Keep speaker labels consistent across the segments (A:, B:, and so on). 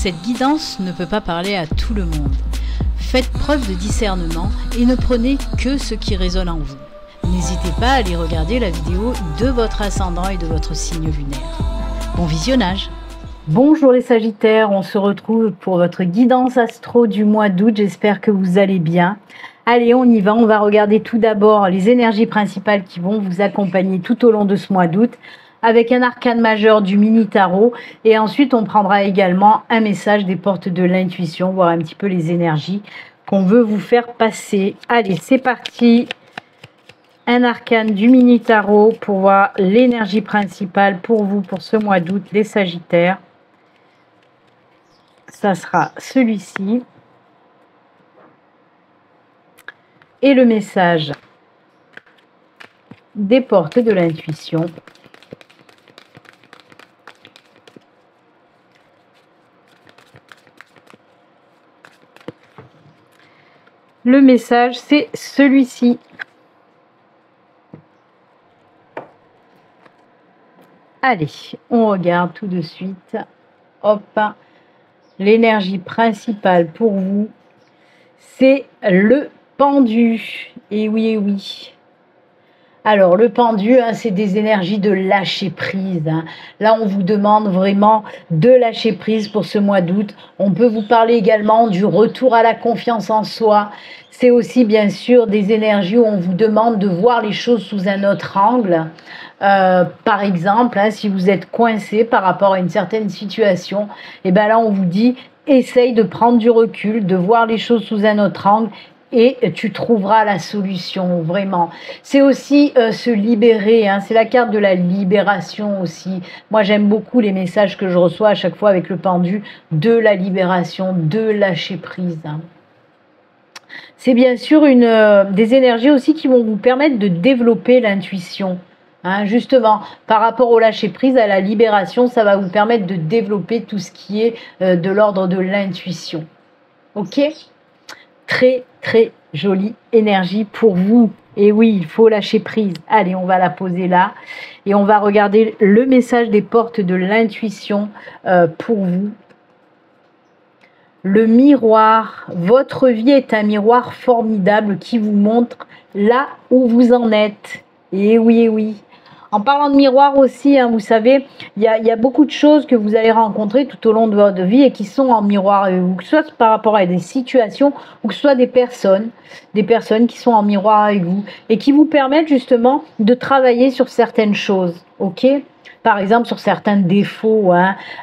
A: Cette guidance ne peut pas parler à tout le monde. Faites preuve de discernement et ne prenez que ce qui résonne en vous. N'hésitez pas à aller regarder la vidéo de votre ascendant et de votre signe lunaire. Bon visionnage! Bonjour les Sagittaires, on se retrouve pour votre guidance astro du mois d'août. J'espère que vous allez bien. Allez, on y va. On va regarder tout d'abord les énergies principales qui vont vous accompagner tout au long de ce mois d'août avec un arcane majeur du mini tarot. Et ensuite, on prendra également un message des portes de l'intuition, voir un petit peu les énergies qu'on veut vous faire passer. Allez, c'est parti. Un arcane du mini tarot pour voir l'énergie principale pour vous pour ce mois d'août, les Sagittaires. Ça sera celui-ci. Et le message des portes de l'intuition. Le message, c'est celui-ci. Allez, on regarde tout de suite. Hop, l'énergie principale pour vous, c'est le pendu. Et oui, et oui. Alors, le pendu, c'est des énergies de lâcher prise. Là, on vous demande vraiment de lâcher prise pour ce mois d'août. On peut vous parler également du retour à la confiance en soi. C'est aussi, bien sûr, des énergies où on vous demande de voir les choses sous un autre angle. Par exemple, si vous êtes coincé par rapport à une certaine situation, et bien là, on vous dit, essaye de prendre du recul, de voir les choses sous un autre angle. Et tu trouveras la solution, vraiment. C'est aussi se libérer, c'est la carte de la libération aussi. Moi, j'aime beaucoup les messages que je reçois à chaque fois avec le pendu, de la libération, de lâcher prise. C'est bien sûr des énergies aussi qui vont vous permettre de développer l'intuition. Justement, par rapport au lâcher prise, à la libération, ça va vous permettre de développer tout ce qui est de l'ordre de l'intuition. Ok ? Très, très jolie énergie pour vous. Et oui, il faut lâcher prise. Allez, on va la poser là. Et on va regarder le message des portes de l'intuition pour vous. Le miroir. Votre vie est un miroir formidable qui vous montre là où vous en êtes. Et oui, et oui. En parlant de miroir aussi, vous savez, il y a beaucoup de choses que vous allez rencontrer tout au long de votre vie et qui sont en miroir, ou que ce soit par rapport à des situations, ou que ce soit des personnes qui sont en miroir avec vous et qui vous permettent justement de travailler sur certaines choses, ok? Par exemple, sur certains défauts.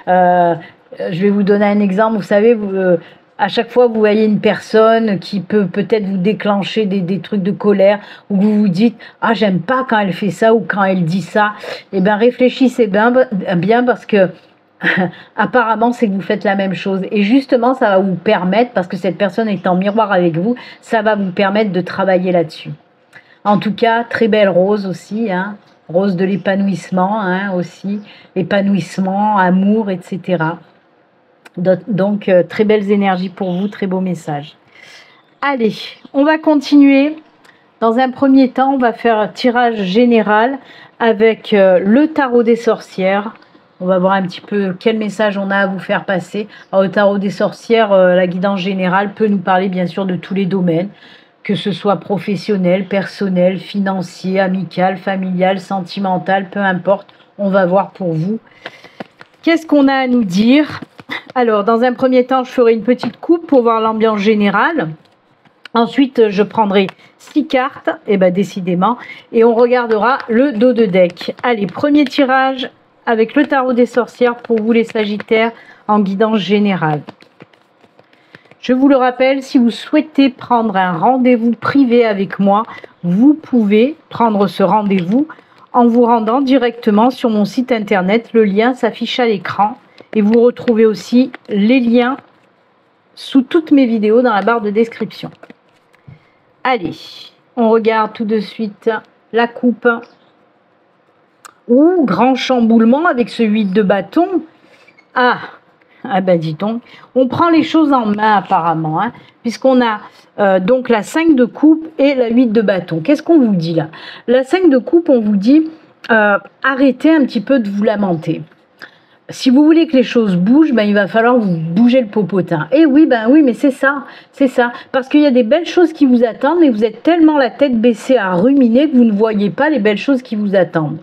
A: Je vais vous donner un exemple, vous savez, à chaque fois que vous voyez une personne qui peut peut-être vous déclencher des trucs de colère, ou que vous vous dites « Ah, j'aime pas quand elle fait ça ou quand elle dit ça », eh bien réfléchissez bien parce que apparemment c'est que vous faites la même chose. Et justement, ça va vous permettre, parce que cette personne est en miroir avec vous, ça va vous permettre de travailler là-dessus. En tout cas, très belle rose aussi, rose de l'épanouissement aussi, épanouissement, amour, etc. Donc, très belles énergies pour vous, très beau message. Allez, on va continuer. Dans un premier temps, on va faire un tirage général avec le tarot des sorcières. On va voir un petit peu quel message on a à vous faire passer. Alors, le tarot des sorcières, la guidance générale peut nous parler bien sûr de tous les domaines, que ce soit professionnel, personnel, financier, amical, familial, sentimental, peu importe. On va voir pour vous. Qu'est-ce qu'on a à nous dire ? Alors, dans un premier temps, je ferai une petite coupe pour voir l'ambiance générale. Ensuite, je prendrai 6 cartes, décidément, et on regardera le dos de deck. Allez, premier tirage avec le tarot des sorcières pour vous les Sagittaires en guidance générale. Je vous le rappelle, si vous souhaitez prendre un rendez-vous privé avec moi, vous pouvez prendre ce rendez-vous en vous rendant directement sur mon site internet. Le lien s'affiche à l'écran. Et vous retrouvez aussi les liens sous toutes mes vidéos dans la barre de description. Allez, on regarde tout de suite la coupe. Ouh, grand chamboulement avec ce 8 de bâton. Ah ben dis donc, on prend les choses en main apparemment, puisqu'on a donc la 5 de coupe et la 8 de bâton. Qu'est-ce qu'on vous dit là? La 5 de coupe, on vous dit arrêtez un petit peu de vous lamenter. si vous voulez que les choses bougent, ben, il va falloir vous bouger le popotin. Et oui, ben oui, mais c'est ça, c'est ça. Parce qu'il y a des belles choses qui vous attendent, mais vous êtes tellement la tête baissée à ruminer que vous ne voyez pas les belles choses qui vous attendent.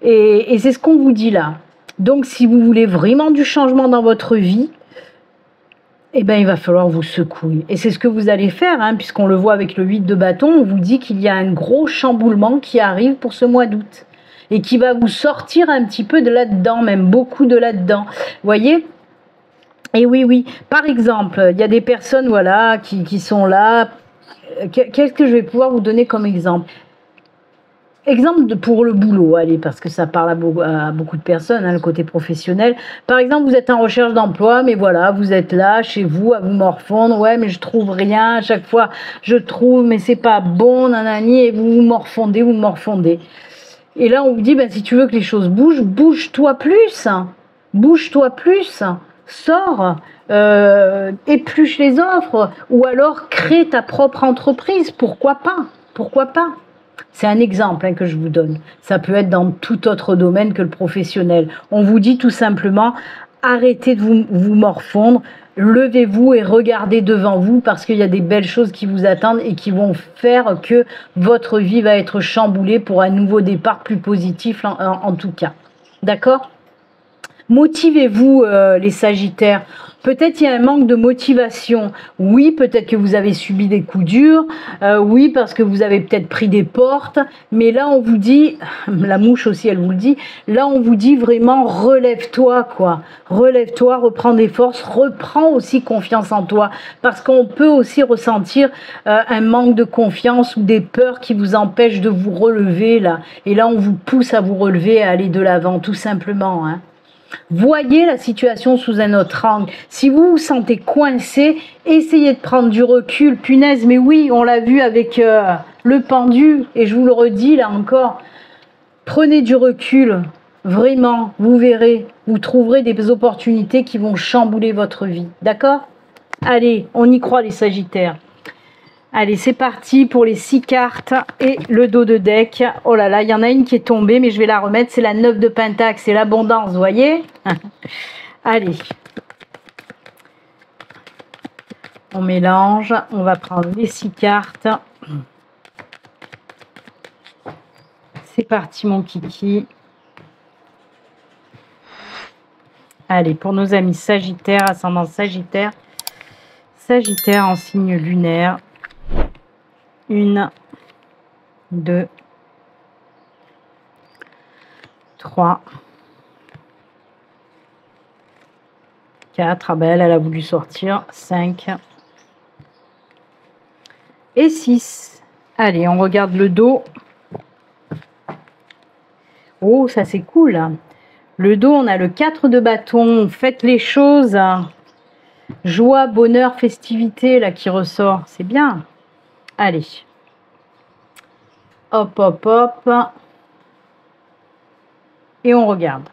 A: Et c'est ce qu'on vous dit là. Donc, si vous voulez vraiment du changement dans votre vie, eh ben, il va falloir vous secouer. Et c'est ce que vous allez faire, hein, puisqu'on le voit avec le 8 de bâton, on vous dit qu'il y a un gros chamboulement qui arrive pour ce mois d'août. Et qui va vous sortir un petit peu de là-dedans, même beaucoup de là-dedans. Vous voyez? Et oui, oui. Par exemple, il y a des personnes, voilà, qui sont là. Qu'est-ce que je vais pouvoir vous donner comme exemple? Exemple pour le boulot, allez, parce que ça parle à beaucoup de personnes, hein, le côté professionnel. Par exemple, vous êtes en recherche d'emploi, mais voilà, vous êtes là, chez vous, à vous morfondre. Ouais, mais je trouve rien. À chaque fois, je trouve, mais c'est pas bon, nanani, et vous vous morfondez, vous morfondez. Et là, on vous dit, ben, si tu veux que les choses bougent, bouge-toi plus. Bouge-toi plus. Sors. Épluche les offres. Ou alors, crée ta propre entreprise. Pourquoi pas? Pourquoi pas? C'est un exemple, hein, que je vous donne. Ça peut être dans tout autre domaine que le professionnel. On vous dit tout simplement, arrêtez de vous morfondre. Levez-vous et regardez devant vous parce qu'il y a des belles choses qui vous attendent et qui vont faire que votre vie va être chamboulée pour un nouveau départ plus positif en tout cas. D'accord ? Motivez-vous, les Sagittaires. Peut-être il y a un manque de motivation. Oui, peut-être que vous avez subi des coups durs. Oui, parce que vous avez peut-être pris des portes. Mais là, on vous dit, la mouche aussi, elle vous le dit. Là, on vous dit vraiment, relève-toi, quoi. Relève-toi, reprends des forces, reprends aussi confiance en toi. Parce qu'on peut aussi ressentir un manque de confiance ou des peurs qui vous empêchent de vous relever, là. Et là, on vous pousse à vous relever, à aller de l'avant, tout simplement, hein. Voyez la situation sous un autre angle. Si vous vous sentez coincé, essayez de prendre du recul. Punaise, mais oui, on l'a vu avec le pendu, et je vous le redis là encore. Prenez du recul, vraiment, vous verrez, vous trouverez des opportunités qui vont chambouler votre vie. D'accord? Allez, on y croit les Sagittaires. Allez, c'est parti pour les 6 cartes et le dos de deck. Oh là là, il y en a une qui est tombée, mais je vais la remettre. C'est la 9 de Pentacle, c'est l'abondance, vous voyez? Allez. On mélange. On va prendre les 6 cartes. C'est parti, mon kiki. Allez, pour nos amis Sagittaires, ascendant Sagittaire. Sagittaire en signe lunaire. 1, 2, 3, 4. Ah ben elle a voulu sortir. 5 et 6. Allez, on regarde le dos. Oh, ça c'est cool. Le dos, on a le 4 de bâton. Faites les choses. Joie, bonheur, festivité là qui ressort. C'est bien. Allez. Hop, hop, hop. Et on regarde.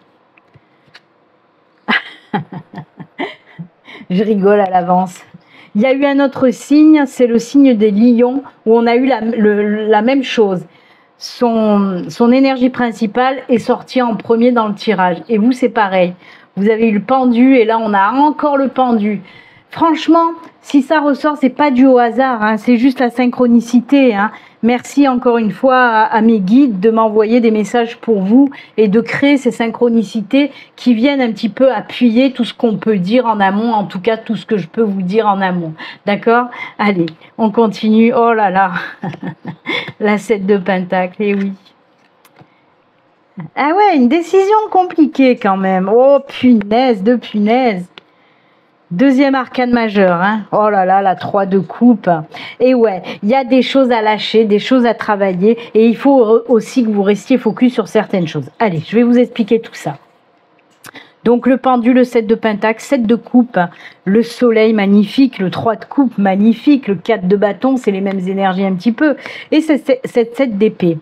A: Je rigole à l'avance. Il y a eu un autre signe, c'est le signe des lions, où on a eu la même chose. Son énergie principale est sortie en premier dans le tirage. Et vous, c'est pareil. Vous avez eu le pendu, et là, on a encore le pendu. Franchement, si ça ressort, c'est pas dû au hasard, hein, c'est juste la synchronicité, hein. Merci encore une fois à mes guides de m'envoyer des messages pour vous et de créer ces synchronicités qui viennent un petit peu appuyer tout ce qu'on peut dire en amont, en tout cas tout ce que je peux vous dire en amont. D'accord? Allez, on continue. Oh là là, la 7 de Pentacle, et oui. Ah ouais, une décision compliquée quand même. Oh punaise de punaise. Deuxième arcane majeur, hein. Oh là là, la 3 de coupe. Et ouais, il y a des choses à lâcher, des choses à travailler. Et il faut aussi que vous restiez focus sur certaines choses. Allez, je vais vous expliquer tout ça. Donc le pendu, le 7 de Pentacle, 7 de coupe, le soleil magnifique, le 3 de coupe magnifique, le 4 de bâton, c'est les mêmes énergies un petit peu. Et c'est cette 7 d'épée.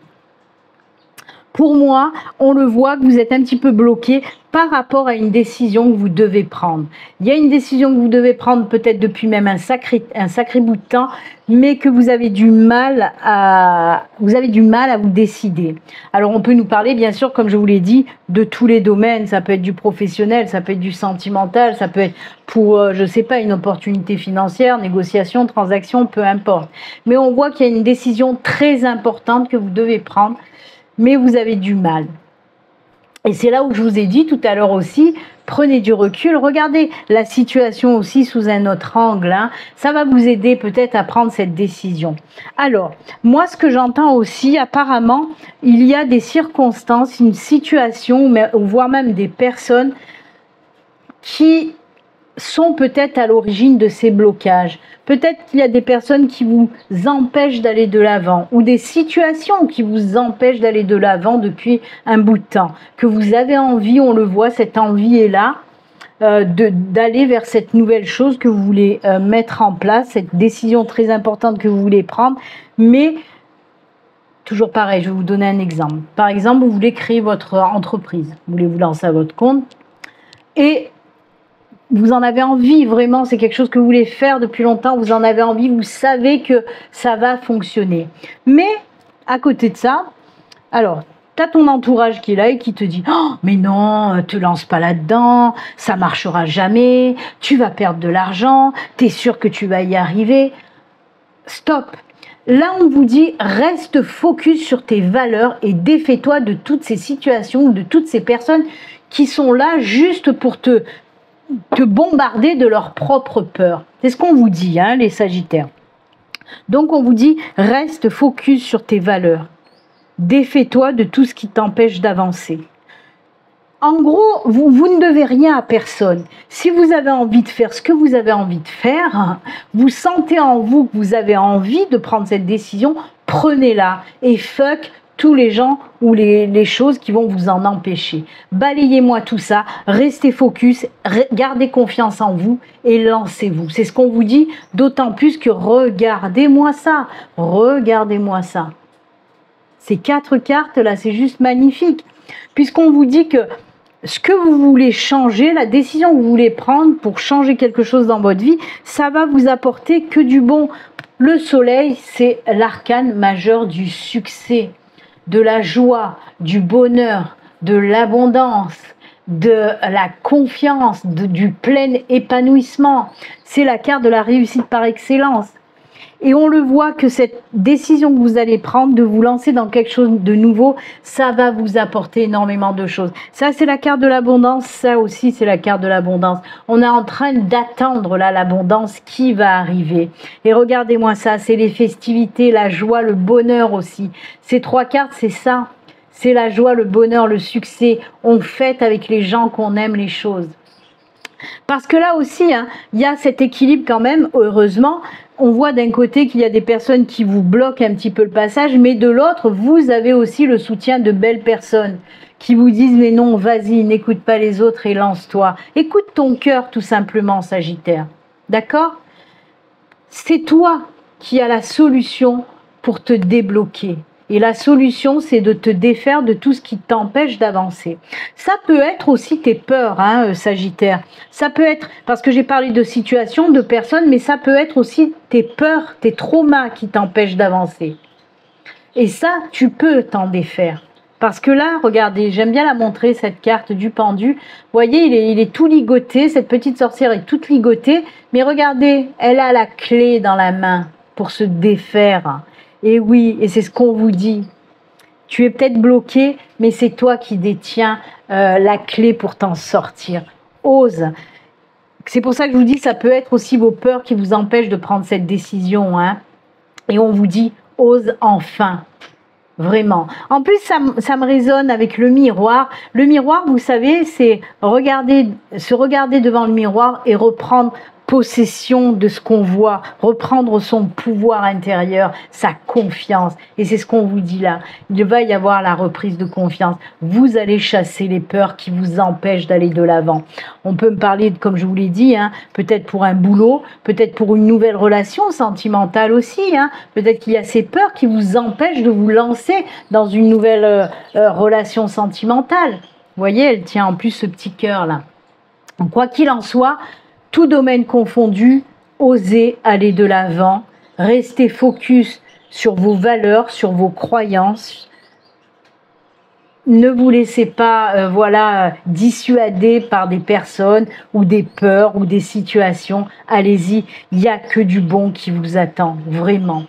A: Pour moi, on le voit que vous êtes un petit peu bloqué par rapport à une décision que vous devez prendre. Il y a une décision que vous devez prendre peut-être depuis même un sacré bout de temps, mais que vous avez du mal à vous décider. Alors on peut nous parler, bien sûr, comme je vous l'ai dit, de tous les domaines. Ça peut être du professionnel, ça peut être du sentimental, ça peut être pour, je sais pas, une opportunité financière, négociation, transaction, peu importe. Mais on voit qu'il y a une décision très importante que vous devez prendre, mais vous avez du mal. Et c'est là où je vous ai dit tout à l'heure aussi, prenez du recul, regardez la situation aussi sous un autre angle, hein. Ça va vous aider peut-être à prendre cette décision. Alors, moi ce que j'entends aussi, apparemment, il y a des circonstances, une situation, voire même des personnes qui sont peut-être à l'origine de ces blocages. Peut-être qu'il y a des personnes qui vous empêchent d'aller de l'avant ou des situations qui vous empêchent d'aller de l'avant depuis un bout de temps. Que vous avez envie, on le voit, cette envie est là, d'aller vers cette nouvelle chose que vous voulez mettre en place, cette décision très importante que vous voulez prendre. Mais, toujours pareil, je vais vous donner un exemple. Par exemple, vous voulez créer votre entreprise, vous voulez vous lancer à votre compte et vous en avez envie, vraiment, c'est quelque chose que vous voulez faire depuis longtemps, vous en avez envie, vous savez que ça va fonctionner. Mais, à côté de ça, alors, tu as ton entourage qui est là et qui te dit « Oh, mais non, te lance pas là-dedans, ça marchera jamais, tu vas perdre de l'argent, tu es sûr que tu vas y arriver. » Stop. Là, on vous dit « Reste focus sur tes valeurs et défais-toi de toutes ces situations, de toutes ces personnes qui sont là juste pour te bombarder de leur propre peur. » C'est ce qu'on vous dit, hein, les Sagittaires. Donc, on vous dit, reste focus sur tes valeurs. Défais-toi de tout ce qui t'empêche d'avancer. En gros, vous ne devez rien à personne. Si vous avez envie de faire ce que vous avez envie de faire, vous sentez en vous que vous avez envie de prendre cette décision, prenez-la et fuck tous les gens ou les choses qui vont vous en empêcher. Balayez-moi tout ça, restez focus, gardez confiance en vous et lancez-vous. C'est ce qu'on vous dit, d'autant plus que regardez-moi ça, regardez-moi ça. Ces 4 cartes là, c'est juste magnifique. Puisqu'on vous dit que ce que vous voulez changer, la décision que vous voulez prendre pour changer quelque chose dans votre vie, ça va vous apporter que du bon. Le soleil, c'est l'arcane majeur du succès, de la joie, du bonheur, de l'abondance, de la confiance, du plein épanouissement. C'est la carte de la réussite par excellence. Et on le voit que cette décision que vous allez prendre de vous lancer dans quelque chose de nouveau, ça va vous apporter énormément de choses. Ça, c'est la carte de l'abondance. Ça aussi, c'est la carte de l'abondance. On est en train d'attendre là l'abondance qui va arriver. Et regardez-moi ça, c'est les festivités, la joie, le bonheur aussi. Ces 3 cartes, c'est ça. C'est la joie, le bonheur, le succès. On fête avec les gens qu'on aime les choses. Parce que là aussi, hein, il y a cet équilibre quand même, heureusement. On voit d'un côté qu'il y a des personnes qui vous bloquent un petit peu le passage, mais de l'autre, vous avez aussi le soutien de belles personnes qui vous disent « Mais non, vas-y, n'écoute pas les autres et lance-toi. » Écoute ton cœur tout simplement, Sagittaire. D'accord? C'est toi qui as la solution pour te débloquer. Et la solution, c'est de te défaire de tout ce qui t'empêche d'avancer. Ça peut être aussi tes peurs, hein, Sagittaire. Ça peut être, parce que j'ai parlé de situations, de personnes, mais ça peut être aussi tes peurs, tes traumas qui t'empêchent d'avancer. Et ça, tu peux t'en défaire. Parce que là, regardez, j'aime bien la montrer, cette carte du pendu. Vous voyez, il est tout ligoté, cette petite sorcière est toute ligotée. Mais regardez, elle a la clé dans la main pour se défaire. Et oui, et c'est ce qu'on vous dit. Tu es peut-être bloqué, mais c'est toi qui détiens la clé pour t'en sortir. Ose. C'est pour ça que je vous dis, ça peut être aussi vos peurs qui vous empêchent de prendre cette décision, hein. Et on vous dit, ose enfin. Vraiment. En plus, ça me résonne avec le miroir. Le miroir, vous savez, c'est se regarder devant le miroir et reprendre possession de ce qu'on voit, reprendre son pouvoir intérieur, sa confiance. Et c'est ce qu'on vous dit là. Il va y avoir la reprise de confiance. Vous allez chasser les peurs qui vous empêchent d'aller de l'avant. On peut me parler, comme je vous l'ai dit, hein, peut-être pour un boulot, peut-être pour une nouvelle relation sentimentale aussi. Hein. Peut-être qu'il y a ces peurs qui vous empêchent de vous lancer dans une nouvelle relation sentimentale. Vous voyez, elle tient en plus ce petit cœur là. Donc, quoi qu'il en soit, tout domaine confondu, osez aller de l'avant, restez focus sur vos valeurs, sur vos croyances. Ne vous laissez pas dissuader par des personnes ou des peurs ou des situations. Allez-y, il n'y a que du bon qui vous attend, vraiment.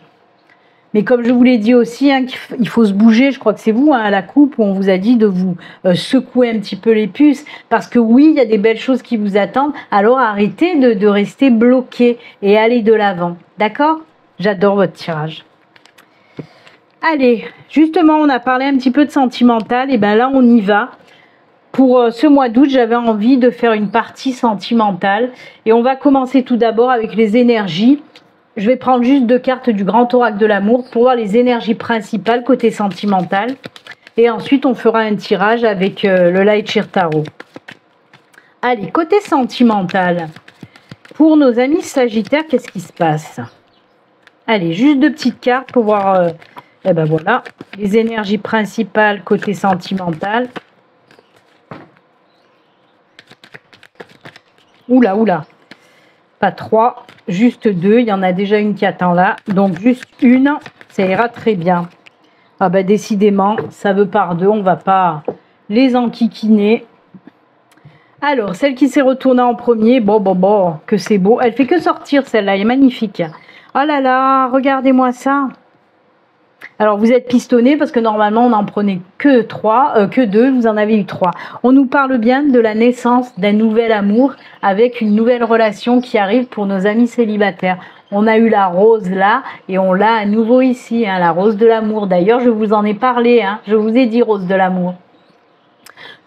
A: Mais comme je vous l'ai dit aussi, hein, il faut se bouger. Je crois que c'est vous, hein, à la coupe, où on vous a dit de vous secouer un petit peu les puces. Parce que oui, il y a des belles choses qui vous attendent. Alors arrêtez de rester bloqué et allez de l'avant. D'accord? J'adore votre tirage. Allez, justement, on a parlé un petit peu de sentimental. Et bien là, on y va. Pour ce mois d'août, j'avais envie de faire une partie sentimentale. Et on va commencer tout d'abord avec les énergies. Je vais prendre juste 2 cartes du Grand Oracle de l'amour pour voir les énergies principales côté sentimental. Et ensuite, on fera un tirage avec le Light Sheer Tarot. Allez, côté sentimental, pour nos amis Sagittaires, qu'est-ce qui se passe? Allez, juste 2 petites cartes pour voir voilà, les énergies principales côté sentimental. Oula, oula. Pas 3, juste 2. Il y en a déjà une qui attend là. Donc, juste une, ça ira très bien. Ah ben, décidément, ça veut par 2. On ne va pas les enquiquiner. Alors, celle qui s'est retournée en premier. Bon, que c'est beau. Elle fait que sortir, celle-là. Elle est magnifique. Oh là là, regardez-moi ça. Alors, vous êtes pistonné parce que normalement, on n'en prenait que 2. Vous en avez eu 3. On nous parle bien de la naissance d'un nouvel amour avec une nouvelle relation qui arrive pour nos amis célibataires. On a eu la rose là et on l'a à nouveau ici, hein, la rose de l'amour. D'ailleurs, je vous en ai parlé. Hein, je vous ai dit rose de l'amour.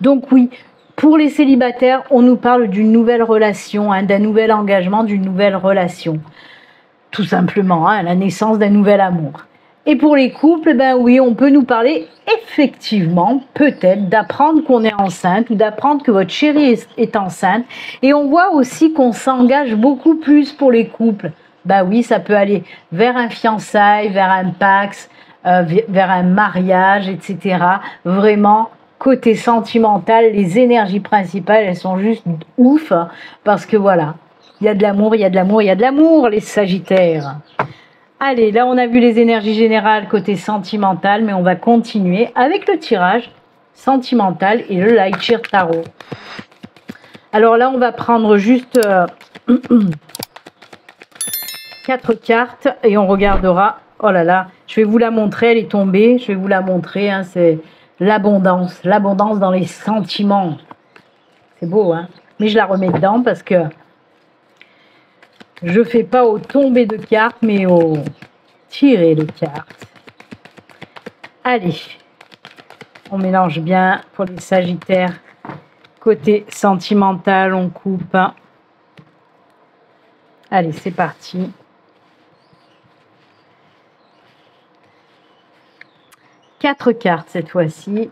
A: Donc oui, pour les célibataires, on nous parle d'une nouvelle relation, hein, d'un nouvel engagement, d'une nouvelle relation. Tout simplement, hein, la naissance d'un nouvel amour. Et pour les couples, ben oui, on peut nous parler effectivement, peut-être, d'apprendre qu'on est enceinte ou d'apprendre que votre chérie est enceinte. Et on voit aussi qu'on s'engage beaucoup plus pour les couples. Ben oui, ça peut aller vers un fiançailles, vers un pax, vers un mariage, etc. Vraiment, côté sentimental, les énergies principales, elles sont juste ouf. Parce que voilà, il y a de l'amour, il y a de l'amour, il y a de l'amour, les Sagittaires. Allez, là, on a vu les énergies générales côté sentimental, mais on va continuer avec le tirage sentimental et le Light Sheer Tarot. Alors là, on va prendre juste 4 cartes et on regardera. Oh là là, je vais vous la montrer, elle est tombée. Je vais vous la montrer, hein, c'est l'abondance. L'abondance dans les sentiments. C'est beau, hein? Mais je la remets dedans parce que je ne fais pas au tomber de cartes, mais au tirer de cartes. Allez, on mélange bien pour les Sagittaires. Côté sentimental, on coupe. Allez, c'est parti. Quatre cartes cette fois-ci.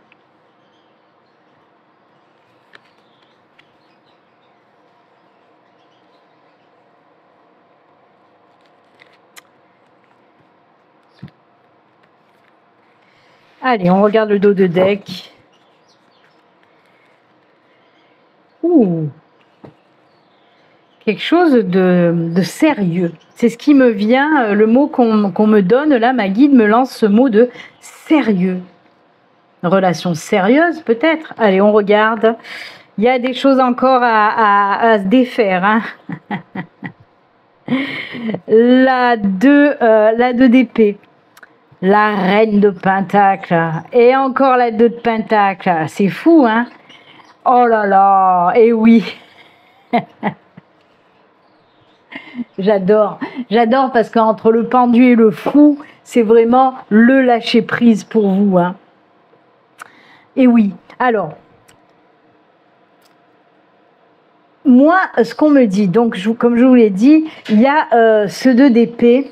A: Allez, on regarde le dos de deck. Ouh, quelque chose de sérieux. C'est ce qui me vient, le mot qu'on me donne, là, ma guide me lance ce mot de sérieux. Une relation sérieuse, peut-être. Allez, on regarde. Il y a des choses encore à se défaire. Hein. La 2 d'épée. La reine de Pentacle. Et encore la 2 de Pentacle. C'est fou, hein? Oh là là, et oui. J'adore parce qu'entre le pendu et le fou, c'est vraiment le lâcher prise pour vous, hein. Et oui, alors, moi, ce qu'on me dit, donc comme je vous l'ai dit, il y a ce 2 d'épée.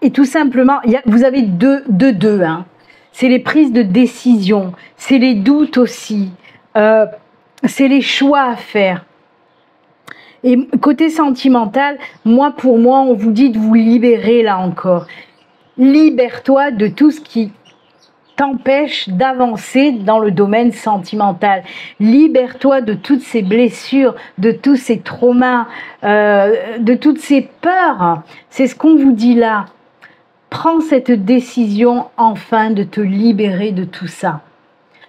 A: Et tout simplement, vous avez deux, hein. C'est les prises de décision, c'est les doutes aussi, c'est les choix à faire. Et côté sentimental, pour moi, on vous dit de vous libérer là encore. Libère-toi de tout ce qui t'empêche d'avancer dans le domaine sentimental. Libère-toi de toutes ces blessures, de tous ces traumas, de toutes ces peurs. C'est ce qu'on vous dit là. Prends cette décision enfin de te libérer de tout ça.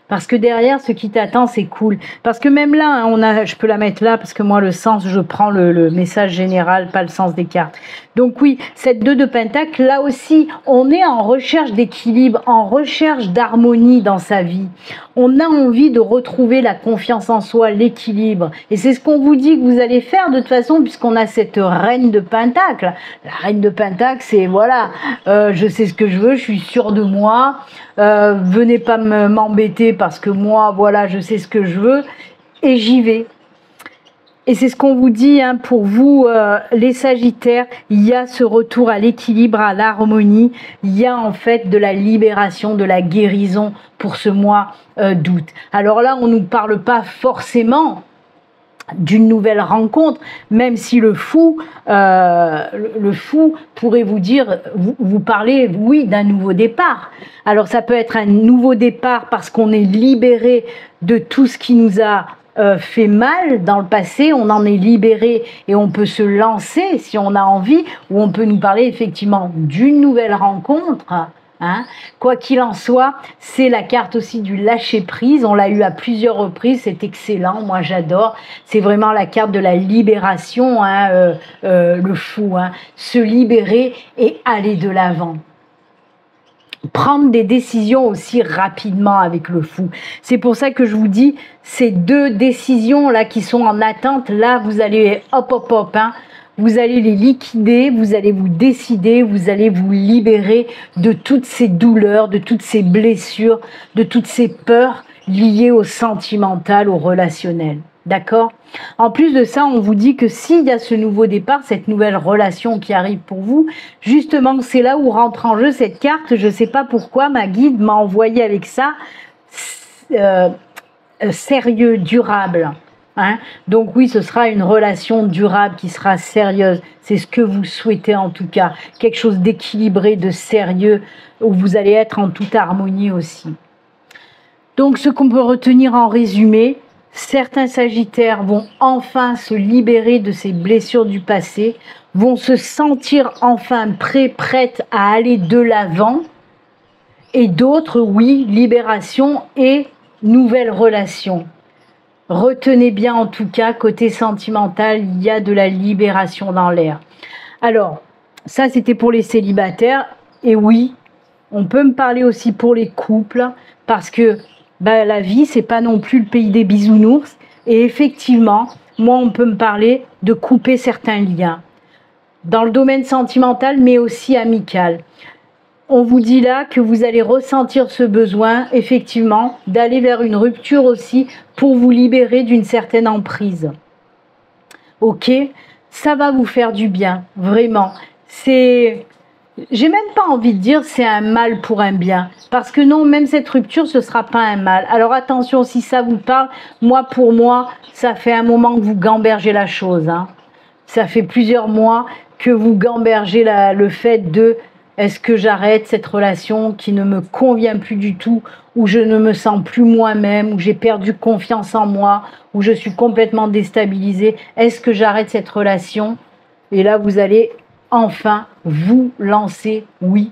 A: Parce que derrière, ce qui t'attend, c'est cool. Parce que même là, je peux la mettre là, parce que moi, le sens, je prends le message général, pas le sens des cartes. Donc oui, cette 2 de Pentacle, là aussi, on est en recherche d'équilibre, en recherche d'harmonie dans sa vie. On a envie de retrouver la confiance en soi, l'équilibre. Et c'est ce qu'on vous dit que vous allez faire de toute façon, puisqu'on a cette reine de Pentacle. La reine de Pentacle, c'est voilà, je sais ce que je veux, je suis sûre de moi. Venez pas m'embêter parce que moi, voilà, je sais ce que je veux et j'y vais. Et c'est ce qu'on vous dit, hein, pour vous, les Sagittaires, il y a ce retour à l'équilibre, à l'harmonie, il y a en fait de la libération, de la guérison pour ce mois d'août. Alors là, on ne nous parle pas forcément d'une nouvelle rencontre, même si le fou pourrait vous dire, vous parlez, oui, d'un nouveau départ. Alors ça peut être un nouveau départ parce qu'on est libéré de tout ce qui nous a fait mal dans le passé, on en est libéré et on peut se lancer si on a envie, ou on peut nous parler effectivement d'une nouvelle rencontre. Hein. Quoi qu'il en soit, c'est la carte aussi du lâcher-prise. On l'a eu à plusieurs reprises, c'est excellent, moi j'adore. C'est vraiment la carte de la libération, hein, le fou. Hein. Se libérer et aller de l'avant. Prendre des décisions aussi rapidement avec le fou. C'est pour ça que je vous dis, ces 2 décisions là qui sont en attente, là vous allez hop, hein, vous allez les liquider, vous allez vous décider, vous allez vous libérer de toutes ces douleurs, de toutes ces blessures, de toutes ces peurs liées au sentimental, au relationnel. D'accord? En plus de ça, on vous dit que s'il y a ce nouveau départ, cette nouvelle relation qui arrive pour vous, justement, c'est là où rentre en jeu cette carte. Je ne sais pas pourquoi, ma guide m'a envoyé avec ça, sérieux, durable. Hein? Donc oui, ce sera une relation durable qui sera sérieuse. C'est ce que vous souhaitez en tout cas. Quelque chose d'équilibré, de sérieux, où vous allez être en toute harmonie aussi. Donc ce qu'on peut retenir en résumé, certains Sagittaires vont enfin se libérer de ces blessures du passé, vont se sentir enfin prêtes à aller de l'avant. Et d'autres, oui, libération et nouvelle relation. Retenez bien en tout cas, côté sentimental, il y a de la libération dans l'air. Alors, ça c'était pour les célibataires. Et oui, on peut me parler aussi pour les couples, parce que la vie, c'est pas non plus le pays des bisounours. Et effectivement, moi, on peut me parler de couper certains liens. Dans le domaine sentimental, mais aussi amical. On vous dit là que vous allez ressentir ce besoin, effectivement, d'aller vers une rupture aussi pour vous libérer d'une certaine emprise. Ok, ça va vous faire du bien, vraiment. J'ai même pas envie de dire c'est un mal pour un bien, parce que non, même cette rupture, ce sera pas un mal. Alors attention, si ça vous parle, pour moi, ça fait un moment que vous gambergez la chose. Hein. Ça fait plusieurs mois que vous gambergez le fait de est-ce que j'arrête cette relation qui ne me convient plus du tout, où je ne me sens plus moi-même, où j'ai perdu confiance en moi, où je suis complètement déstabilisée. Est-ce que j'arrête cette relation? Et là, vous allez enfin vous lancer, oui,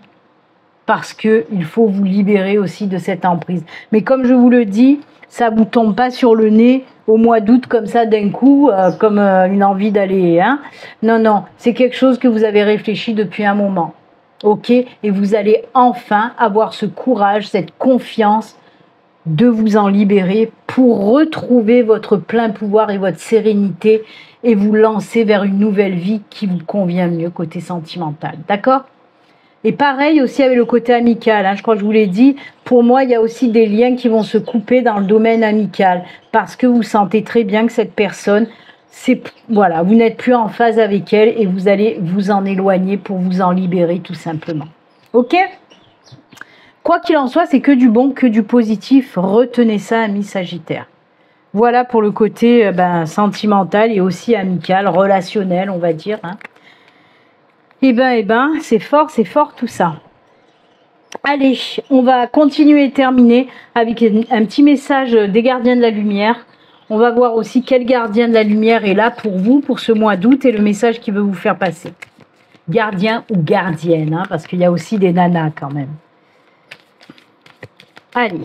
A: parce qu'il faut vous libérer aussi de cette emprise. Mais comme je vous le dis, ça ne vous tombe pas sur le nez au mois d'août comme ça d'un coup, comme une envie d'aller. Hein. Non, non, c'est quelque chose que vous avez réfléchi depuis un moment. Ok, et vous allez enfin avoir ce courage, cette confiance de vous en libérer pour retrouver votre plein pouvoir et votre sérénité et vous lancer vers une nouvelle vie qui vous convient mieux côté sentimental. D'accord? Et pareil aussi avec le côté amical, hein, je crois que je vous l'ai dit, pour moi, il y a aussi des liens qui vont se couper dans le domaine amical, parce que vous sentez très bien que cette personne, voilà, vous n'êtes plus en phase avec elle et vous allez vous en éloigner pour vous en libérer tout simplement. Ok? Quoi qu'il en soit, c'est que du bon, que du positif. Retenez ça, amis Sagittaires. Voilà pour le côté sentimental et aussi amical, relationnel, on va dire. Hein. Eh ben, c'est fort tout ça. Allez, on va continuer et terminer avec un petit message des gardiens de la lumière. On va voir aussi quel gardien de la lumière est là pour vous, pour ce mois d'août, et le message qu'il veut vous faire passer. Gardien ou gardienne, hein, parce qu'il y a aussi des nanas quand même. Allez,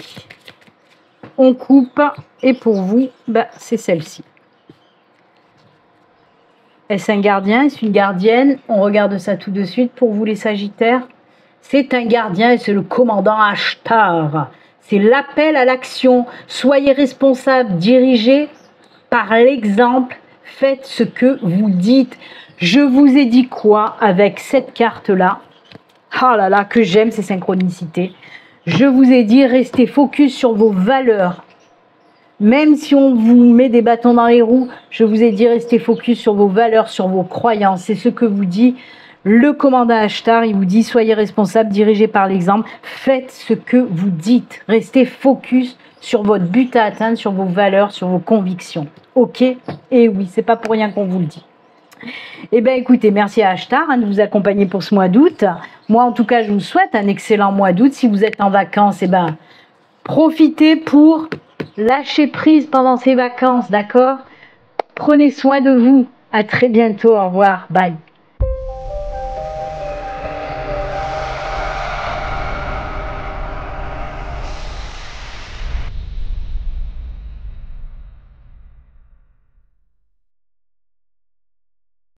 A: on coupe, et pour vous, c'est celle-ci. Est-ce un gardien? Est-ce une gardienne? On regarde ça tout de suite pour vous les Sagittaires. C'est un gardien et c'est le commandant Ashtar. C'est l'appel à l'action. Soyez responsable, dirigez par l'exemple. Faites ce que vous dites. Je vous ai dit quoi avec cette carte-là? Ah là là, que j'aime ces synchronicités. Je vous ai dit, restez focus sur vos valeurs. Même si on vous met des bâtons dans les roues, je vous ai dit, restez focus sur vos valeurs, sur vos croyances. C'est ce que vous dit le commandant Ashtar. Il vous dit, soyez responsable, dirigez par l'exemple. Faites ce que vous dites. Restez focus sur votre but à atteindre, sur vos valeurs, sur vos convictions. Ok? Et oui, c'est pas pour rien qu'on vous le dit. Eh bien, écoutez, merci à Ashtar de vous accompagner pour ce mois d'août. Moi, en tout cas, je vous souhaite un excellent mois d'août. Si vous êtes en vacances, profitez pour lâcher prise pendant ces vacances, d'accord? Prenez soin de vous. À très bientôt. Au revoir. Bye.